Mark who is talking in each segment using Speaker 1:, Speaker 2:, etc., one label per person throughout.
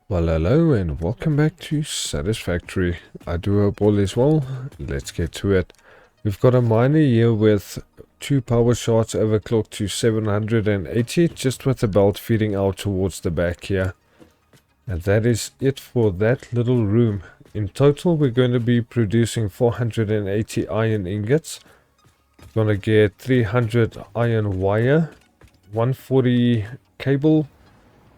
Speaker 1: Well, hello and welcome back to Satisfactory. I do hope all is well. Let's get to it. We've got a miner here with 2 power shafts overclocked to 780, just with the belt feeding out towards the back here. And that is it for that little room. In total, we're going to be producing 480 iron ingots. We're going to get 300 iron wire, 140 cable,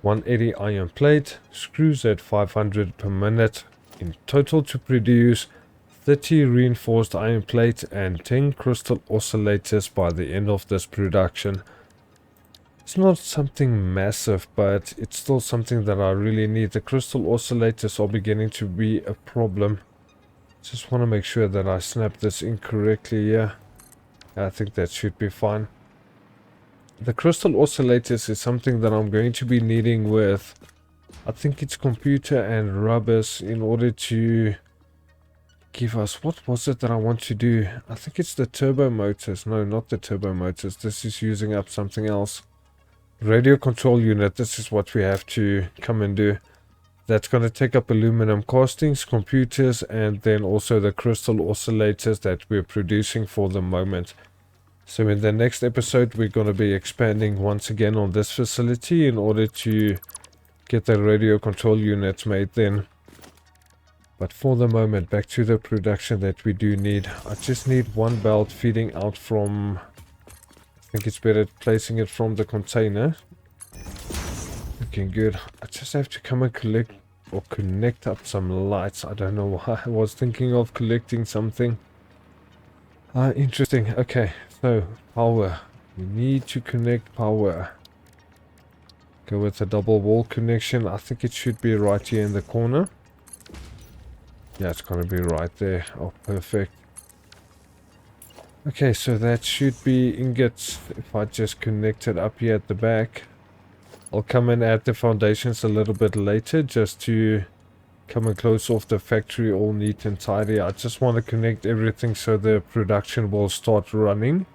Speaker 1: 180 iron plate, screws at 500 per minute, in total to produce 30 reinforced iron plate and 10 crystal oscillators by the end of this production. It's not something massive, but it's still something that I really need. The crystal oscillators are beginning to be a problem. Just want to make sure that I snap this in correctly here. I think that should be fine. The crystal oscillators is something that I'm going to be needing with, I think it's computer and rubbers, in order to give us, what was it that I want to do? I think it's the turbo motors. No, not the turbo motors. This is using up something else. Radio control unit. This is what we have to come and do. That's going to take up aluminum castings, computers, and then also the crystal oscillators that we're producing for the moment. So in the next episode, we're going to be expanding once again on this facility in order to get the radio control units made then. But for the moment, back to the production that we do need. I just need one belt feeding out from, I think it's better placing it from the container. Looking good. I just have to come and collect or connect up some lights. I don't know why I was thinking of collecting something. Interesting. Okay, so power. We need to connect power. Go with a double wall connection. I think it should be right here in the corner. Yeah, it's going to be right there. Oh, perfect. Okay, so that should be ingots. If I just connect it up here at the back. I'll come and add the foundations a little bit later, just to come and close off the factory all neat and tidy. I just want to connect everything so the production will start running.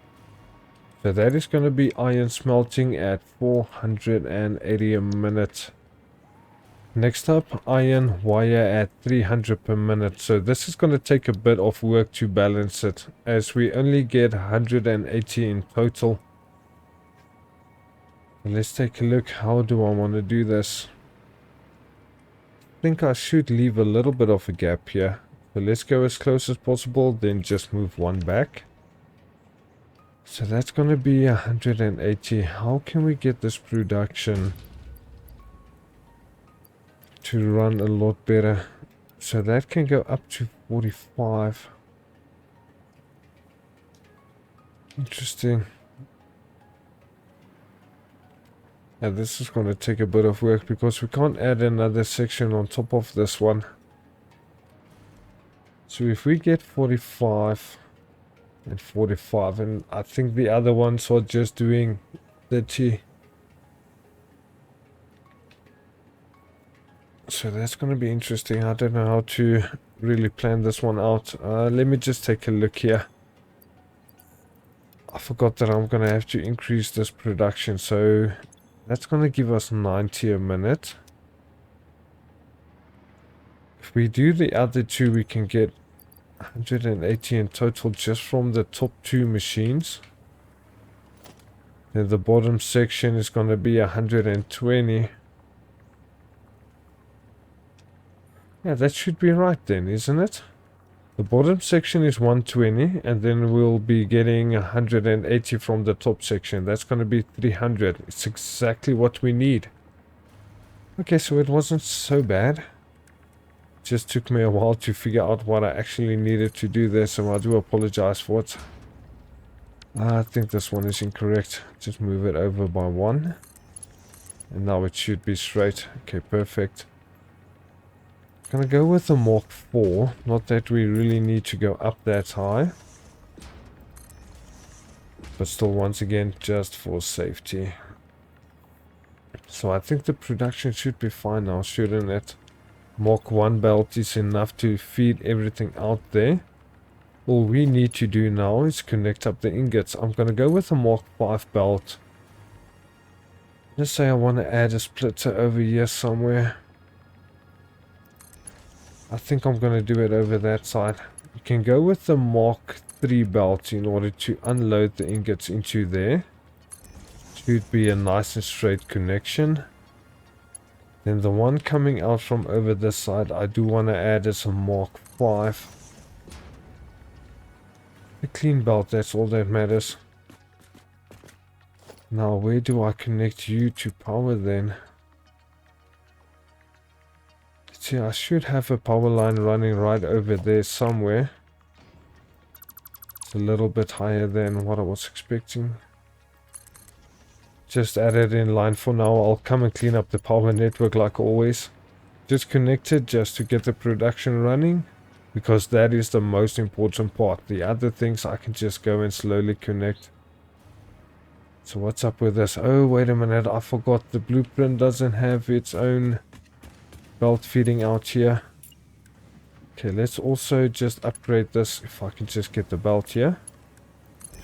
Speaker 1: So that is going to be iron smelting at 480 a minute. Next up, iron wire at 300 per minute. So this is going to take a bit of work to balance it, as we only get 180 in total. Let's take a look. How do I want to do this? I think I should leave a little bit of a gap here. So let's go as close as possible, then just move one back. So that's going to be 180. How can we get this production to run a lot better? So that can go up to 45. Interesting. Yeah, this is going to take a bit of work because we can't add another section on top of this one. So if we get 45 and 45, and I think the other ones are just doing 30. So that's going to be interesting. I don't know how to really plan this one out. Let me just take a look here. I forgot that I'm going to have to increase this production. So that's going to give us 90 a minute. If we do the other two, we can get 180 in total just from the top two machines. Then the bottom section is going to be 120. Yeah, that should be right then, isn't it? The bottom section is 120, and then we'll be getting 180 from the top section. That's going to be 300. It's exactly what we need. Okay, so it wasn't so bad. It just took me a while to figure out what I actually needed to do there, so I do apologize for it. I think this one is incorrect. Just move it over by one. And now it should be straight. Okay, perfect. Gonna go with the Mark 4, not that we really need to go up that high, but still, once again, just for safety. So I think the production should be fine now, shouldn't it? Mark 1 belt is enough to feed everything out there. All we need to do now is connect up the ingots. I'm gonna go with a Mark 5 belt. Let's say I want to add a splitter over here somewhere. I think I'm going to do it over that side. You can go with the Mark III belt in order to unload the ingots into there. Should be a nice and straight connection. Then the one coming out from over this side, I do want to add as a Mark V. A clean belt, that's all that matters. Now, where do I connect you to power then? See, I should have a power line running right over there somewhere. It's a little bit higher than what I was expecting. Just add it in line for now. I'll come and clean up the power network like always. Just connect it just to get the production running, because that is the most important part. The other things I can just go and slowly connect. So what's up with this? Oh, wait a minute, I forgot the blueprint doesn't have its own belt feeding out here. Okay, let's also just upgrade this, if I can just get the belt here,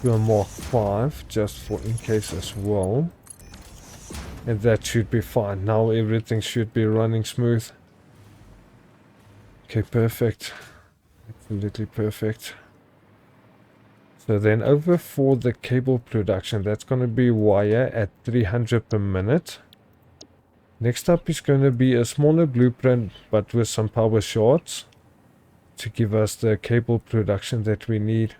Speaker 1: to a Mark V, just for in case as well. And that should be fine. Now everything should be running smooth. Okay, perfect. Absolutely perfect. So then over for the cable production, that's going to be wire at 300 per minute. Next up is going to be a smaller blueprint, but with some power shorts to give us the cable production that we need.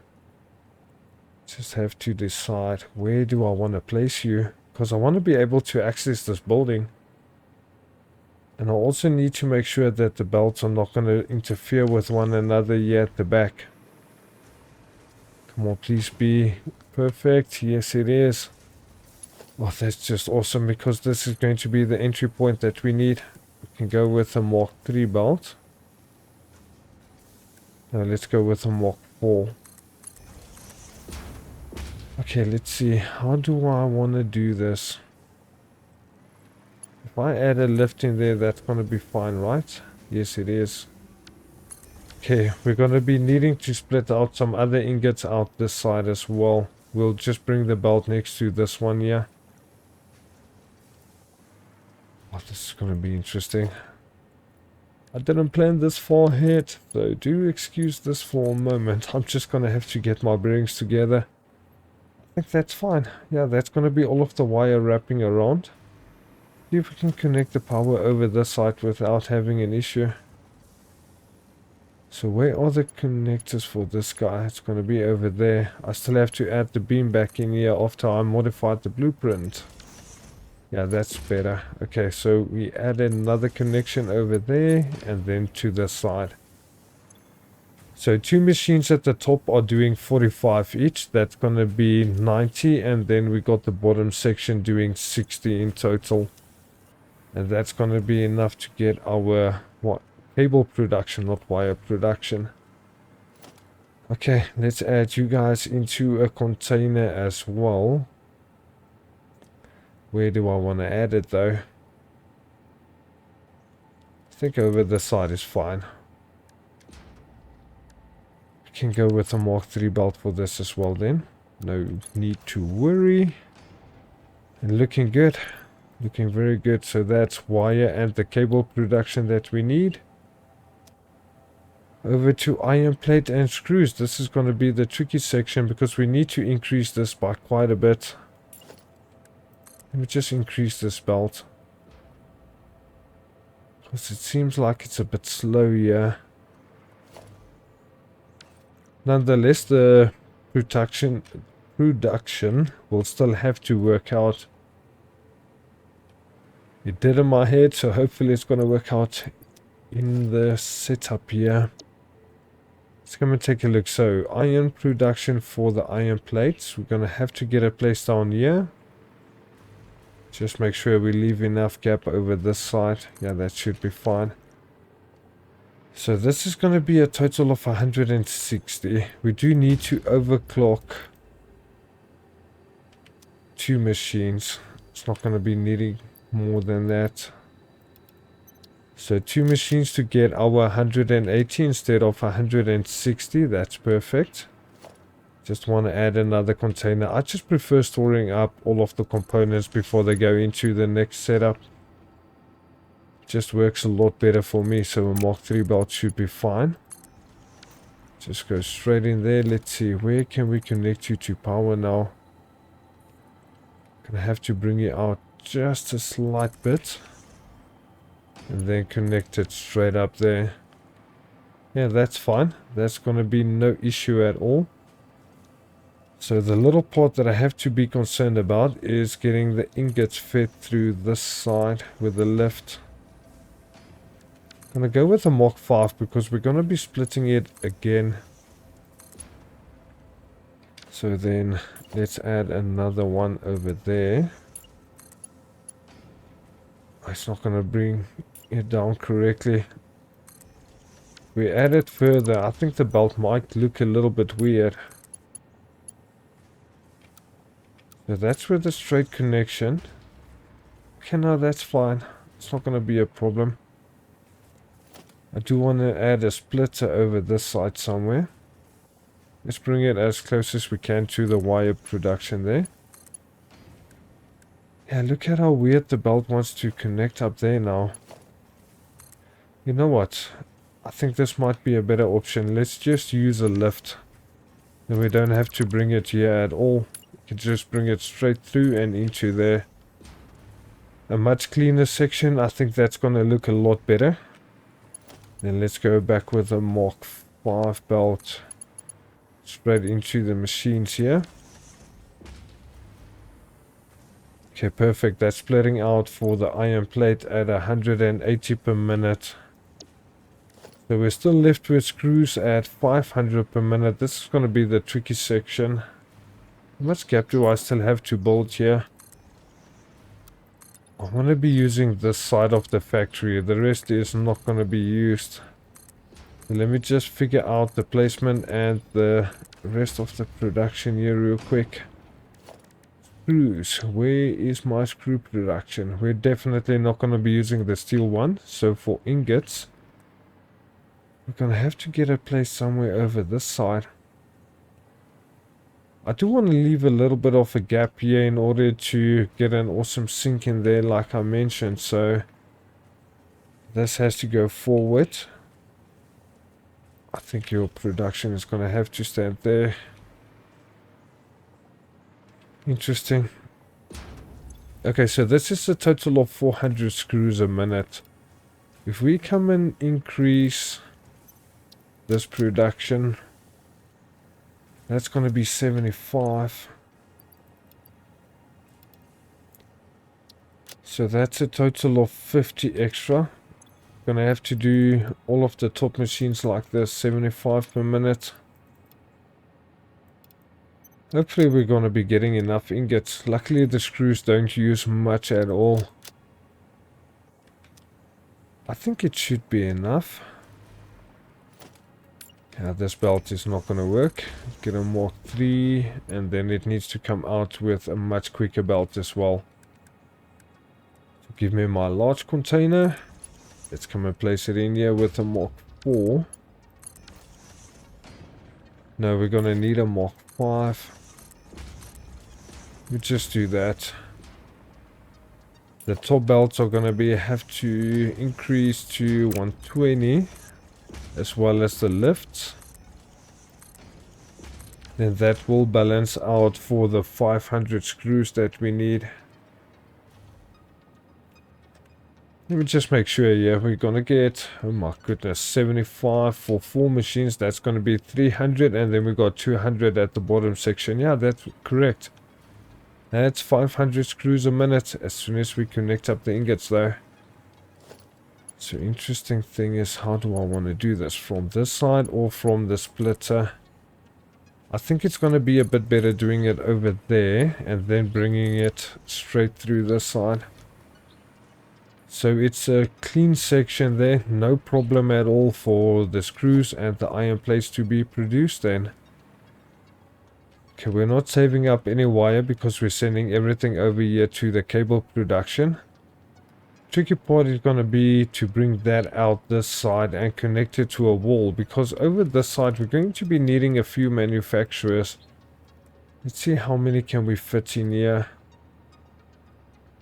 Speaker 1: Just have to decide, where do I want to place you? Because I want to be able to access this building. And I also need to make sure that the belts are not going to interfere with one another here at the back. Come on, please be perfect. Yes, it is. Oh, that's just awesome, because this is going to be the entry point that we need. We can go with a Mark III belt. Now let's go with a Mark IV. Okay, let's see. How do I want to do this? If I add a lift in there, that's going to be fine, right? Yes, it is. Okay, we're going to be needing to split out some other ingots out this side as well. We'll just bring the belt next to this one here. Oh, this is going to be interesting. I didn't plan this far ahead, so do excuse this for a moment. I'm just going to have to get my bearings together. I think that's fine. Yeah, that's going to be all of the wire wrapping around. See if we can connect the power over this side without having an issue. So where are the connectors for this guy? It's going to be over there. I still have to add the beam back in here after I modified the blueprint. Yeah, that's better. Okay, so we added another connection over there and then to this side. So two machines at the top are doing 45 each. That's going to be 90, and then we got the bottom section doing 60 in total. And that's going to be enough to get our cable production, not wire production. Okay, let's add you guys into a container as well. Where do I want to add it though? I think over this side is fine. We can go with a Mark III belt for this as well then. No need to worry. And looking good. Looking very good. So that's wire and the cable production that we need. Over to iron plate and screws. This is going to be the tricky section because we need to increase this by quite a bit. Let me just increase this belt, because it seems like it's a bit slow here. Nonetheless, the production will still have to work out. It did in my head, so hopefully it's going to work out in the setup here. Let's come and take a look. So iron production for the iron plates. We're going to have to get a place down here. Just make sure we leave enough gap over this side. Yeah, that should be fine. So this is going to be a total of 160. We do need to overclock two machines. It's not going to be needing more than that. So two machines to get our 180 instead of 160. That's perfect. Just want to add another container. I just prefer storing up all of the components before they go into the next setup. just works a lot better for me, so a Mark 3 belt should be fine. Just go straight in there. Let's see, where can we connect you to power now? Gonna have to bring you out just a slight bit. And then connect it straight up there. Yeah, that's fine. That's gonna be no issue at all. So the little part that I have to be concerned about is getting the ingots fed through this side with the lift. I'm gonna go with a Mark 5 because we're gonna be splitting it again. So then let's add another one over there. It's not gonna bring it down correctly. We add it further. I think the belt might look a little bit weird. So that's with the straight connection. Okay, no, that's fine. It's not gonna be a problem. I do want to add a splitter over this side somewhere. Let's bring it as close as we can to the wire production there. Yeah, look at how weird the belt wants to connect up there now. You know what? I think this might be a better option. Let's just use a lift. Then we don't have to bring it here at all. We can just bring it straight through and into there. A much cleaner section. I think that's going to look a lot better. Then let's go back with a Mark 5 belt. Straight into the machines here. Okay, perfect. That's splitting out for the iron plate at 180 per minute. So we're still left with screws at 500 per minute. This is going to be the tricky section. How much gap do I still have to build here? I want to be using this side of the factory. The rest is not going to be used. Let me just figure out the placement and the rest of the production here real quick. Screws. Where is my screw production? We're definitely not going to be using the steel one. So for ingots, we're going to have to get it placed somewhere over this side. I do want to leave a little bit of a gap here in order to get an awesome sink in there like I mentioned. So this has to go forward. I think your production is going to have to stand there. Interesting. Okay, so this is a total of 400 screws a minute. If we come and increase this production, that's going to be 75. So that's a total of 50 extra. Gonna have to do all of the top machines like this, 75 per minute. Hopefully we're gonna be getting enough ingots. Luckily the screws don't use much at all. I think it should be enough. Yeah, this belt is not gonna work. Get a Mark 3 and then it needs to come out with a much quicker belt as well. So give me my large container. Let's come and place it in here with a Mark 4. No, we're going to need a Mark 5. We just do that. The top belts are going to have to increase to 120 as well as the lifts. Then that will balance out for the 500 screws that we need. Let me just make sure, yeah, we're gonna get, oh my goodness, 75 for 4 machines. That's gonna be 300, and then we got 200 at the bottom section. Yeah, that's correct. That's 500 screws a minute as soon as we connect up the ingots though. So interesting thing is, how do I want to do this? From this side or from the splitter? I think it's gonna be a bit better doing it over there and then bringing it straight through this side. So it's a clean section there, no problem at all for the screws and the iron plates to be produced then. Okay, we're not saving up any wire because we're sending everything over here to the cable production. Tricky part is going to be to bring that out this side and connect it to a wall, because over this side we're going to be needing a few manufacturers. Let's see how many can we fit in here.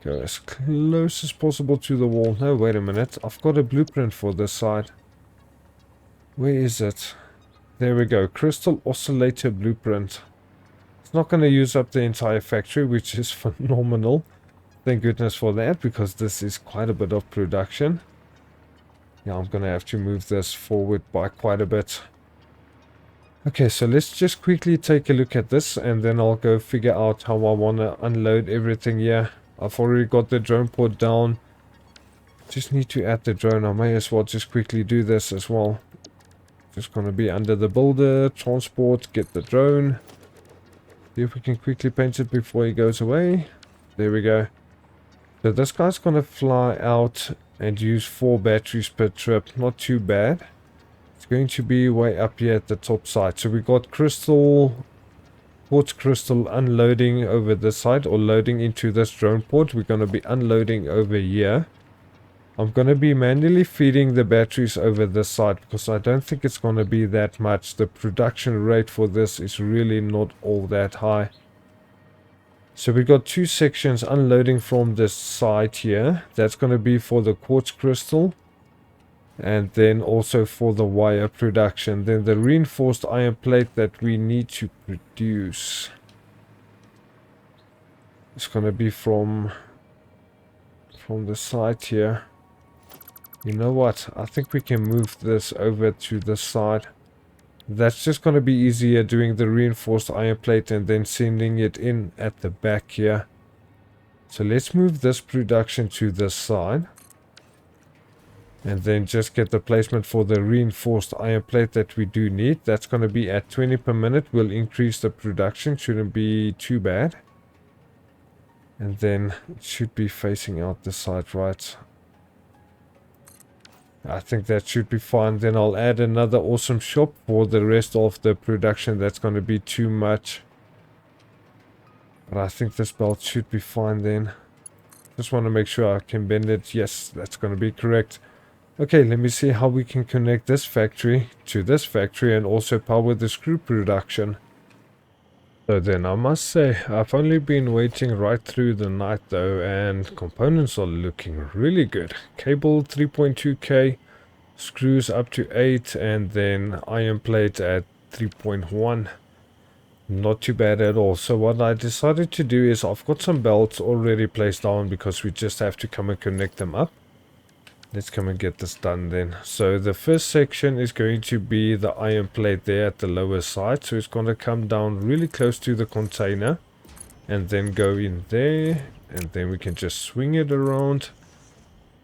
Speaker 1: Go as close as possible to the wall. No, wait a minute. I've got a blueprint for this side. Where is it? There we go. Crystal Oscillator blueprint. It's not going to use up the entire factory, which is phenomenal. Thank goodness for that, because this is quite a bit of production. Yeah, I'm going to have to move this forward by quite a bit. Okay, so let's just quickly take a look at this, and then I'll go figure out how I want to unload everything here. I've already got the drone port down. Just need to add the drone. I may as well just quickly do this as well. Just going to be under the builder, transport, get the drone. See if we can quickly paint it before he goes away. There we go. So this guy's going to fly out and use 4 batteries per trip. Not too bad. It's going to be way up here at the top side. So we got quartz crystal unloading over this side, or loading into this drone port. We're going to be unloading over here. I'm going to be manually feeding the batteries over this side, because I don't think it's going to be that much. The production rate for this is really not all that high. So we got 2 sections unloading from this side here. That's going to be for the quartz crystal. And then also for the wire production. Then the reinforced iron plate that we need to produce. It's going to be from the side here. You know what? I think we can move this over to the side. That's just going to be easier, doing the reinforced iron plate and then sending it in at the back here. So let's move this production to this side. And then just get the placement for the reinforced iron plate that we do need. That's going to be at 20 per minute. We'll increase the production. Shouldn't be too bad. And then it should be facing out the side, right? I think that should be fine. Then I'll add another awesome shop for the rest of the production. That's going to be too much. But I think this belt should be fine then. Just want to make sure I can bend it. Yes, that's going to be correct. Okay, let me see how we can connect this factory to this factory and also power the screw production. So then I must say, I've only been waiting right through the night though, and components are looking really good. Cable 3.2K, screws up to 8, and then iron plate at 3.1. Not too bad at all. So what I decided to do is, I've got some belts already placed down because we just have to come and connect them up. Let's come and get this done then. So the first section is going to be the iron plate there at the lower side. So it's going to come down really close to the container and then go in there. And then we can just swing it around.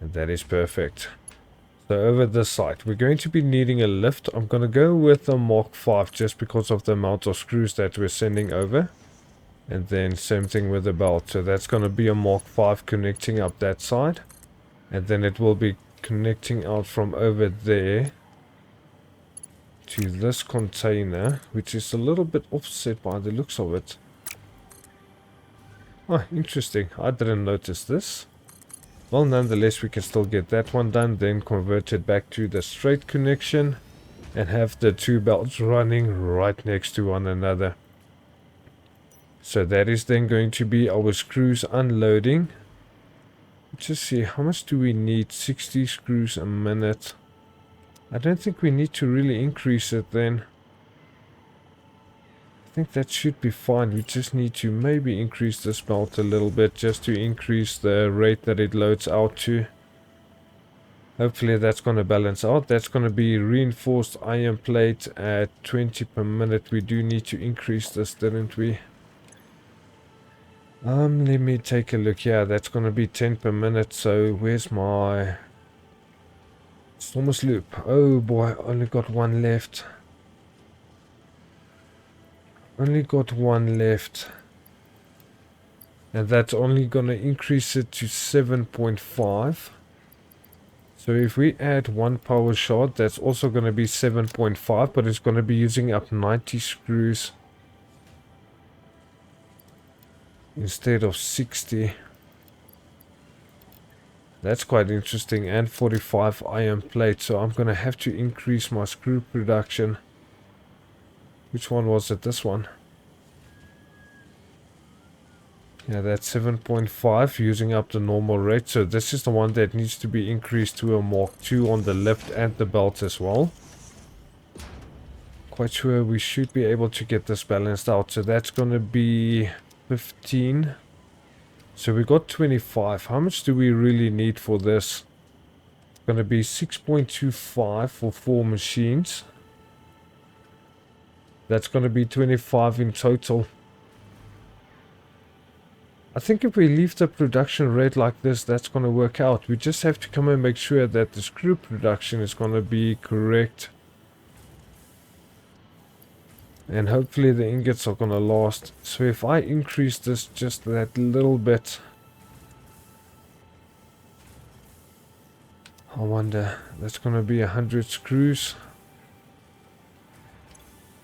Speaker 1: And that is perfect. So over this side, we're going to be needing a lift. I'm going to go with a Mark 5 just because of the amount of screws that we're sending over. And then same thing with the belt. So that's going to be a Mark 5 connecting up that side. And then it will be connecting out from over there to this container, which is a little bit offset by the looks of it. Oh, interesting. I didn't notice this. Well, nonetheless, we can still get that one done, then convert it back to the straight connection and have the 2 belts running right next to one another. So that is then going to be our screws unloading. Just see, how much do we need? 60 screws a minute. I don't think we need to really increase it then. I think that should be fine. We just need to maybe increase this belt a little bit just to increase the rate that it loads out to. Hopefully that's going to balance out. That's going to be reinforced iron plate at 20 per minute. We do need to increase this, didn't we? Let me take a look. Yeah, that's going to be 10 per minute. So where's my Stormers loop? Oh boy, only got one left. Only got one left. And that's only going to increase it to 7.5. So if we add 1 power shot, that's also going to be 7.5, but it's going to be using up 90 screws instead of 60. That's quite interesting. And 45 iron plate. So I'm going to have to increase my screw production. Which one was it? This one. Yeah, that's 7.5 using up the normal rate. So this is the one that needs to be increased to a Mark 2 on the lift and the belt as well. Quite sure we should be able to get this balanced out. So that's going to be 15. So we got 25. How much do we really need for this? It's going to be 6.25 for 4 machines. That's going to be 25 in total. I think if we leave the production rate like this, that's going to work out. We just have to come and make sure that the screw production is going to be correct. And hopefully the ingots are going to last. So if I increase this just that little bit, I wonder, that's going to be 100 screws.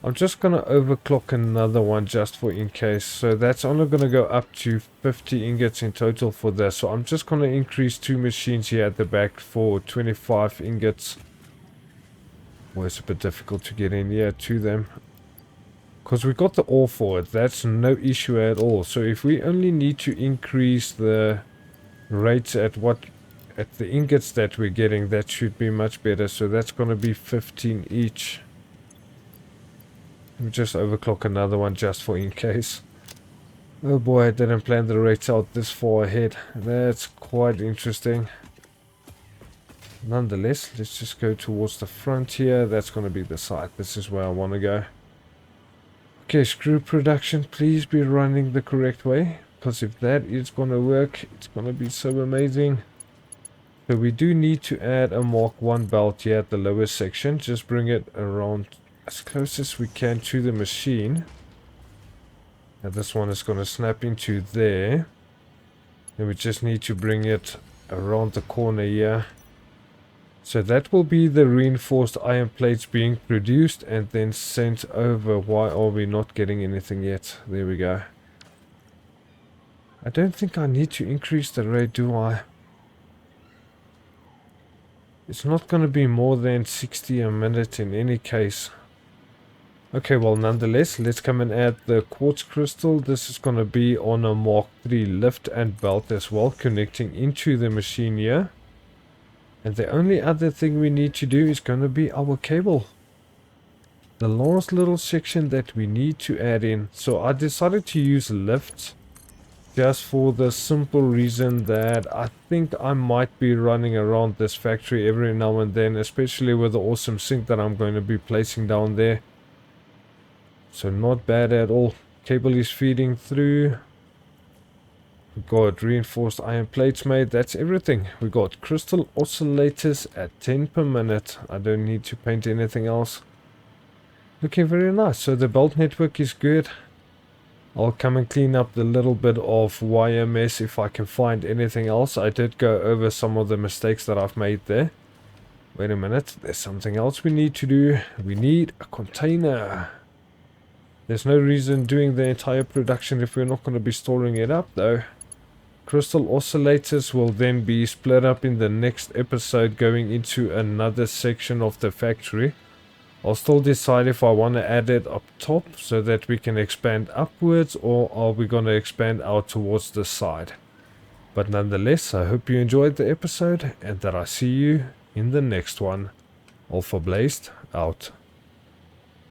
Speaker 1: I'm just going to overclock another one just for in case. So that's only going to go up to 50 ingots in total for this. So I'm just going to increase 2 machines here at the back for 25 ingots. Well, it's a bit difficult to get in here to them, because we got the ore for it. That's no issue at all. So if we only need to increase the rates at the ingots that we're getting, that should be much better. So that's going to be 15 each. Let me just overclock another one just for in case. Oh boy, I didn't plan the rates out this far ahead. That's quite interesting. Nonetheless, let's just go towards the front here. That's going to be the side. This is where I want to go. Okay, screw production, please be running the correct way, because if that is going to work, it's going to be so amazing. So we do need to add a Mark 1 belt here at the lower section. Just bring it around as close as we can to the machine. Now this one is going to snap into there. Then we just need to bring it around the corner here. So that will be the reinforced iron plates being produced and then sent over. Why are we not getting anything yet? There we go. I don't think I need to increase the rate, do I? It's not going to be more than 60 a minute in any case. Okay, well, nonetheless, let's come and add the quartz crystal. This is going to be on a Mark 3 lift and belt as well, connecting into the machine here. And the only other thing we need to do is going to be our cable. The last little section that we need to add in. So I decided to use lifts just for the simple reason that I think I might be running around this factory every now and then, especially with the awesome sink that I'm going to be placing down there. So not bad at all. Cable is feeding through. We got reinforced iron plates made. That's everything. We got crystal oscillators at 10 per minute. I don't need to paint anything else. Looking very nice. So the belt network is good. I'll come and clean up the little bit of wire mess if I can find anything else. I did go over some of the mistakes that I've made there. Wait a minute. There's something else we need to do. We need a container. There's no reason doing the entire production if we're not going to be storing it up though. Crystal oscillators will then be split up in the next episode, going into another section of the factory. I'll still decide if I want to add it up top so that we can expand upwards, or are we going to expand out towards the side. But nonetheless, I hope you enjoyed the episode and that I see you in the next one. Alpha Blazed out.